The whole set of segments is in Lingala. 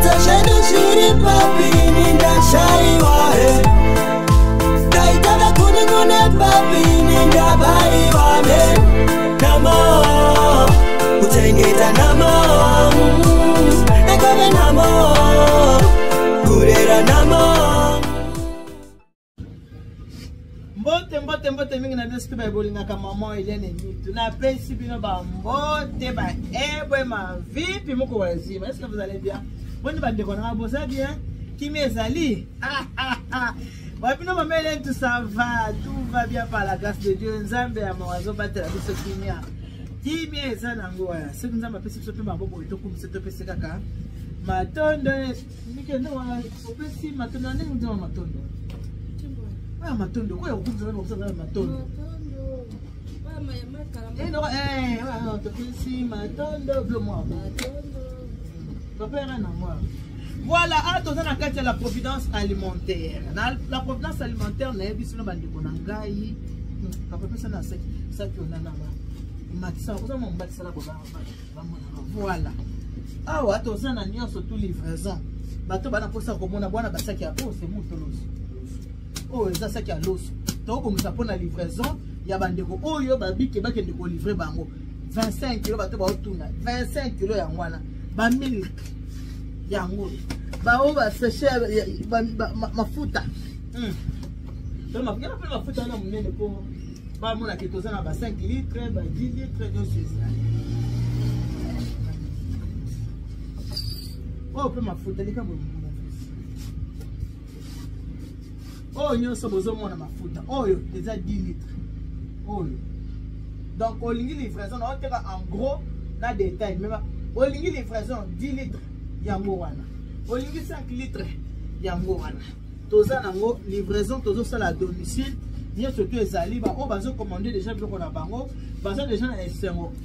Tashani shiri papi ninda shaiwa Taitana kuningune papi ninda baiwa Namo Utengeta namo Ekome namo Kurera namo Mbote mingi na biso ba bolingaka maman Eliane Mitu na pesi bino ba mbote ba ebwe ma vipi moko wazima. Est-ce que vous allez bien? Bonne bande ko na bosa bien. Kimi ezali? Wa bino mama Eliane tout ça va bien par la grâce de Dieu. Nzambe ya mawazo batela biso kimia. Kimi ezana ngoya. Se nzambe pesi biso pe maboko etoko biso pesi kaka. Matondo mikendo wa opesi matondo ndenge nzama matondo. Matondo kwa ukuza na ukuza matondo no topesi matondo bleu moi papa na moi voilà ato na kati la providence alimentaire la providence alimentaire na yebiso na bandiko na ngai papa pesa na saki ona na ba matisa ko mo mbatisa la ko ba voilà awa ato na nyonso tout livraison bato bana posa ko mona bwana basaki ya oh c'est mutolosi. Oh, ça c'est à l'os. Donc, comme ça, pour la livraison, il y a des gens qui ont livré 25 kg, 25 kg, ma futa. Donc, ma futa, on a 5 litres, 10 litres, oh, ma futa, oh, nous sommes besoin de mafuta. Oh, déjà 10 litres. Oh. Donc, au ligne livraison, on tira en gros, dans le détail. Mais au ligne livraison, 10 litres, yangowana. Au ligne 5 litres, yangowana. Toza nango livraison, tozo ça à domicile. Nous surtout les alibas, on va commander déjà pour qu'on a bango. Parce que déjà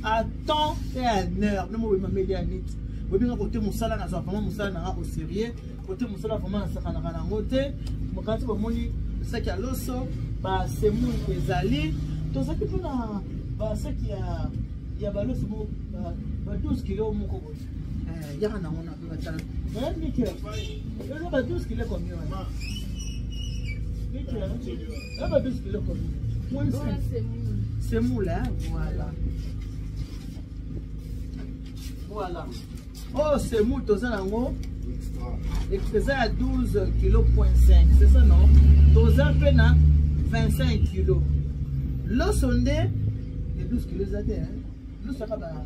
à temps et à heure. Nous m'avons mis des minutes. Vous bien côté musala na vraiment musala na au sérieux. Côté musala vraiment na na ngote. Mokati ba moni saki ya loso ba semu ezali to saki pona ba saki ya ba loso ba 12 kg moko ko ya na ngona ba tala ni ki ba 12 kg combien ma ni ki ba 12 kg combien semu là voilà oh semu to za nango extrait à 12 kg, c'est ça non? Tous un peu na 25 kg. L'eau sondé, les 12 kg à terre. L'eau ça va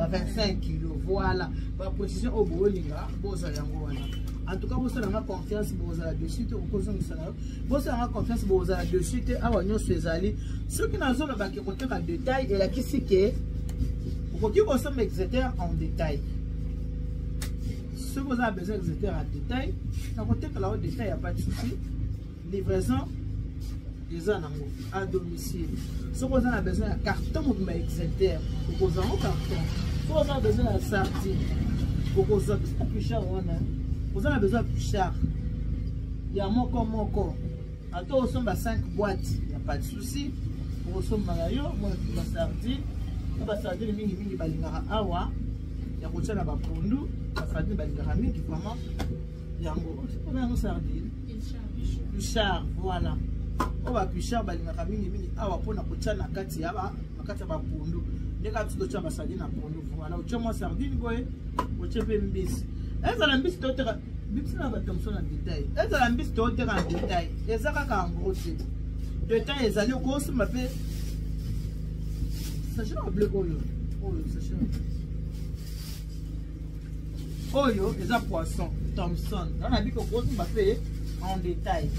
25 kg. Voilà. Par précision au Bolinga, Bosa Yangoana. En tout cas, vous avez confiance Bosa de suite au cause de ça. Vous avez confiance Bosa de suite à Wagnon Césali. Ceux qui n'ont pas de côté en détail et la qui c'est que vous pouvez vous exéter en détail. Si vous avez besoin d'exéter en détail, à côté de la détail, il n'y a pas de souci. Livraison, des anangos à domicile. Si vous avez besoin d'un carton, vous pouvez exéter. Vous avez un carton. Si vous avez besoin d'un sardine, vous avez plus cher. Vous avez besoin de plus cher. Il y a moko. À toi, vous avez 5 boîtes. Il n'y a pas de souci. Vous avez malayo, moi, la sardine. La sardine, mingi balingara awa. Il y a beaucoup de bapundu. La sardine balingara mingi vraiment. Yango, on a une sardine. Pichard, voilà. On va pichard balingara mingi awa pona kochana kati ya bapundu. Ndeka tutocha ba sardine na pundu. Voilà, uchoma sardine boy, uchepe mbisi. Eza la mbisi totera, mbisi na ba Thomson en détail. Eza la mbisi totera en détail. Eza kaka en gros c'est. Détail ezali ko se m'appelle. Sachet en bleu oyo. Oyo sachet. Oyo, les poissons, Thomson. On a dit que vous m'appelez en détail.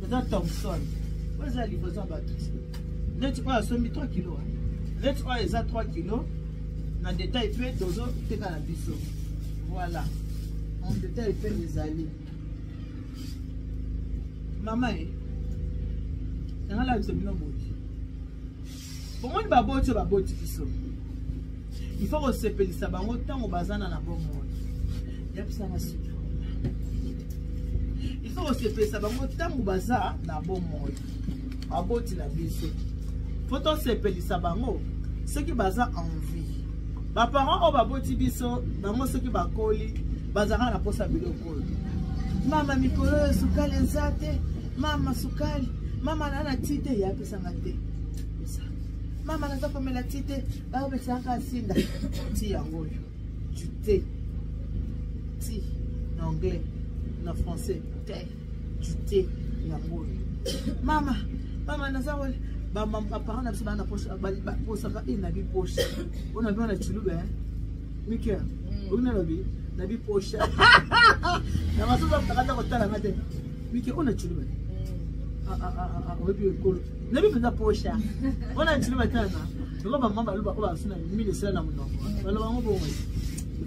Les Thomson. Vous avez livraison à batterie. Net oil a 3 kg. Net oil est à 3 kg. Dans le détail, il fait 2 autres cannabis. Voilà. En détail, il fait les alliés. Maman, il y a là, c'est bien beau. Pour moi, il y a beau qui sont. Il faut se payer ça, autant au bazar dans la bonne monde. Il y a ça il faut se payer ça, autant au bazar dans la bonne monde. À bout de la biseau. Faut se payer ça, ceux qui bazar en vie. Les parents ont baboti biso, ceux qui bakoli, bazaka na posa biloko. Mama mikolo sukali nzate, mama sukali, mama nana tite ya pesa ngate. Mama naza komela tite, ba pesa kasinda. Ti yango. Tu te. Ti en anglais, en français, te. Tu te yango. Mama naza wale ba papa na biso ba na poche ba posa ka ina bi poche. Ona bi na chilube hein. Mika. Ona lobi na bi poche. Na maso ba takata ko tala ngate. Mika ona chilube. Obi ko. Na bi pesa poche. Ona chilube kana. Ngo ba mama luba ko ba suna mimi sala na muno. Balo ba ngo bo.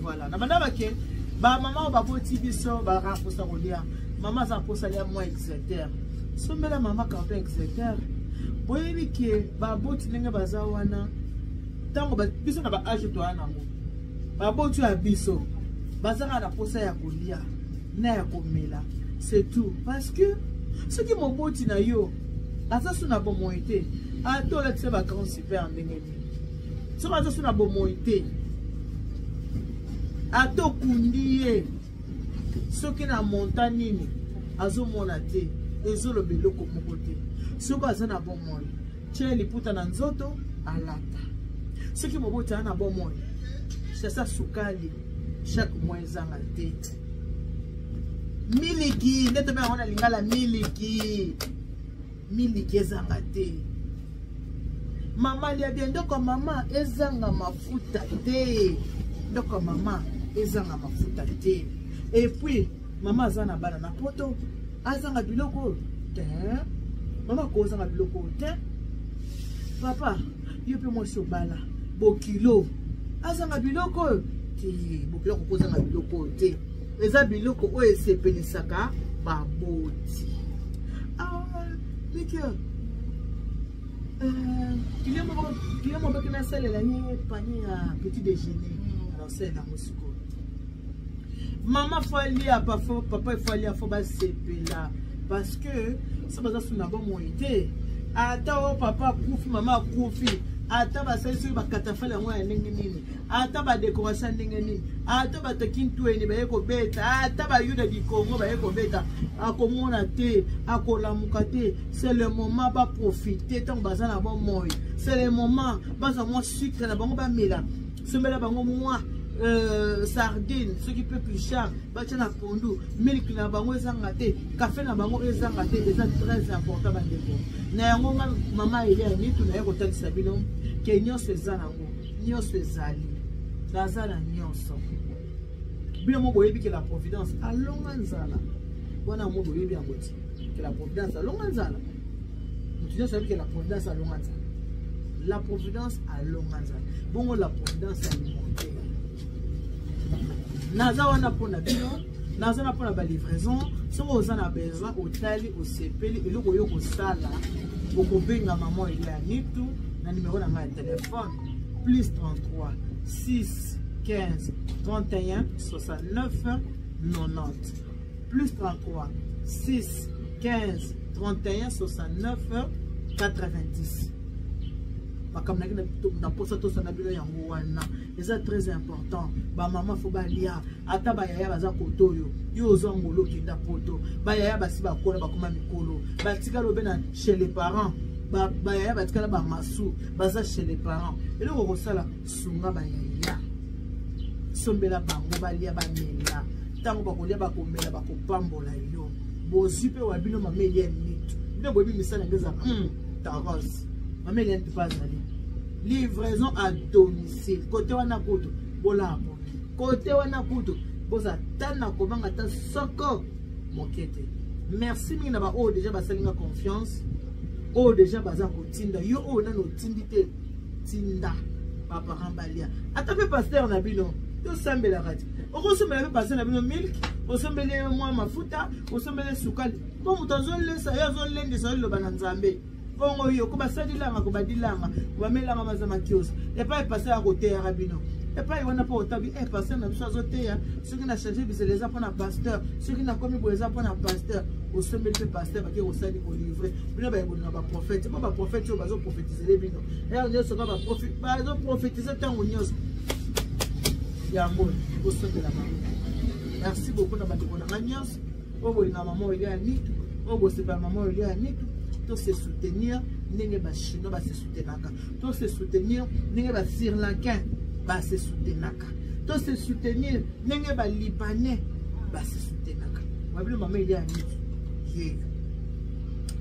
Voilà. Na bana ba ke ba mama ba poti biso ba ra posa ko dia. Mama za posa ya moi etc. Sombela mama kampe etc. Boyebi ke ba boti ndenge baza wana tango biso na ba age to ana mo. Ba boti ya biso bazaka na posa ya kolia na ya komela. C'est tout parce que ce qui mo boti na yo aza suna bo moite a to la tse ba grand super ndenge ni. So aza suna bo moite a to kundiye soki na montagne ni azomona te ezolo beloko moko te. Soko azana bon moi. Tie liputa na nzoto alata. Soki moboti ana bon moi. C'est ça sukali chaque mois ezanga te. Miliki nete be ona lingala miliki. Miliki ezanga te. Mama lia bien ndoko mama ezanga mafuta te. Ndoko mama ezanga mafuta te. Et puis mama azana bana na poto azanga biloko te. Mama koza nga biloko te. Papa, yo pe mo sobala. Bo kilo. Azanga biloko te. Bo kilo koza nga biloko te. Eza biloko o esepelisaka ba boti. Mika. Kilo mo baki na sale la ni panier à petit déjeuner. Alors c'est na musiko. Maman fali a papa fali a foba sepela parce que ça va sur na bon moité. Ata o papa kufi mama kufi. Ata ba sesi ba katafala ngwa ndenge nini. Ata ba décoration ndenge nini. Ata ba takintu eni ba yeko beta. Ata ba yuda di Congo ba yeko beta. Akomona te, akolamuka te. C'est le moment ba profiter tant baza na bon moy. C'est le moment baza mo sucre na bango ba mela. Semela bango moi sardine, ce qui peut plus cher, bachana pondu, milk na bango ezanga te, café na bango ezanga te, c'est très important bandeko. Na yango mama ile ya mitu na yako tangisa bino, ke nyonso ezana ngo, nyonso ezali. Bazana nyonso. Bino mo boyebi ke la providence alonga nzala. Wana mo boyebi yango ti, ke la providence alonga nzala. Mutu sabi ke la providence alonga nzala. La providence alonga nzala. Bongo la providence alimentaire. Naza wana pona bino, naza na pona ba livraison, soko ozana besoin otali osepeli eloko yo kosala, okobenga maman ile ya nitu na numéro na ma téléphone +33 6 15 31 69 90 +33 6 15 31 69 90. Comme na posa to sana bilo yango wana eza très important. Ba mama fo ba lia ata ba yaya baza kotoyo yo ozongolo kinda poto ba yaya basi ba kola ba koma mikolo ba tika lobe na chez les parents ba yaya ba tika ba masu baza chez les parents eloko kosala sunga ba yaya sombela bango ba lia ba mela tango ba kolia ba komela ba kopambola yo bozipe wa bino mameli ya nitu nde bobi misala ngeza taros mameli ya pas ali livraison à domicile côté wana kutu bolabo côté wana kutu boza tana komanga ta soko mokete. Merci mingi na ba o déjà basalinga confiance o déjà baza kotinda yo o na no tindite tinda papa rambalia ata pe pasteur na bino yo sambela rati okosomela pe pasteur na bino milk osomele mwa mafuta osomele sukali bo mutanzo lesa yazo lende sa lo bananzambe bongo yo ko basadilanga ko badilanga ko melanga mazama kios et pas passer à côté ya rabino et pas wana po otabi passer na biso azoteya soki na changer biseleza pona pasteur soki na komi boeza pona pasteur osomeli pe pasteur ba ke osali ko livrer bino ba yebona ba prophète ba prophète yo bazo prophétiser bino et on soka ba prophète bazo prophétiser tango nyos ya ngo osomela ba Merci beaucoup na bato na nganyas. Obo ina maman ile anitu. Obo c'est pas maman ile anitu. Tout se soutenir, n'enge ba chinois ba se soutenaka. Tout se soutenir, n'enge ba sri lankain ba se soutenaka. Tout se soutenir, n'enge ba libanais ba se soutenaka. Wabilo maman ile anitu.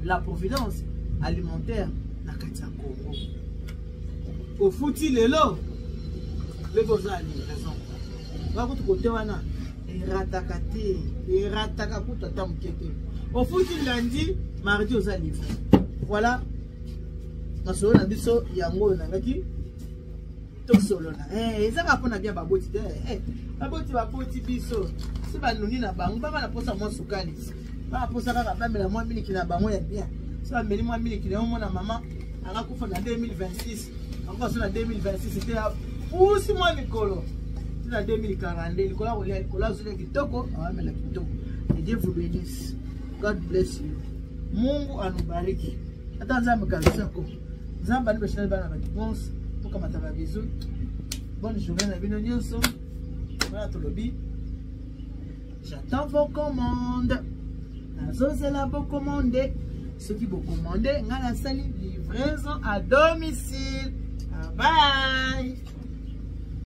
La providence alimentaire na kati ya Congo. Au fouti lelo le bozali raison. Ba ko côté wana erataka te, erataka ko tata mukete. Au fouti lundi, mardi aux livres. Voilà. Na solo na biso yango na ngaki to solo na. Ezaka pona bien baboti te. Baboti biso. Si ba nuni na bango ba na posa mo sukali. Ba posa kaka ba mela mo miliki na bango ya bien. Si ba meli mo miliki na mo na mama anga kufa na 2026. Encore sur la 2026 c'était pour 6 mois Nicolo. C'est la 2040 Nicolas Rolia Nicolas sur kitoko amela kitoko. Et Dieu vous bénisse. God bless you. Mungu anubariki. Hata nzambe kabisa ko. Nzambe ni bashana bana réponse pour kama taba bisous. Bonne journée na bino nyonso. Voilà to lobi. J'attends vos commandes. Nazozela vos commandes. Ceux qui vous commandez, ngala sali livraison à domicile. Bye.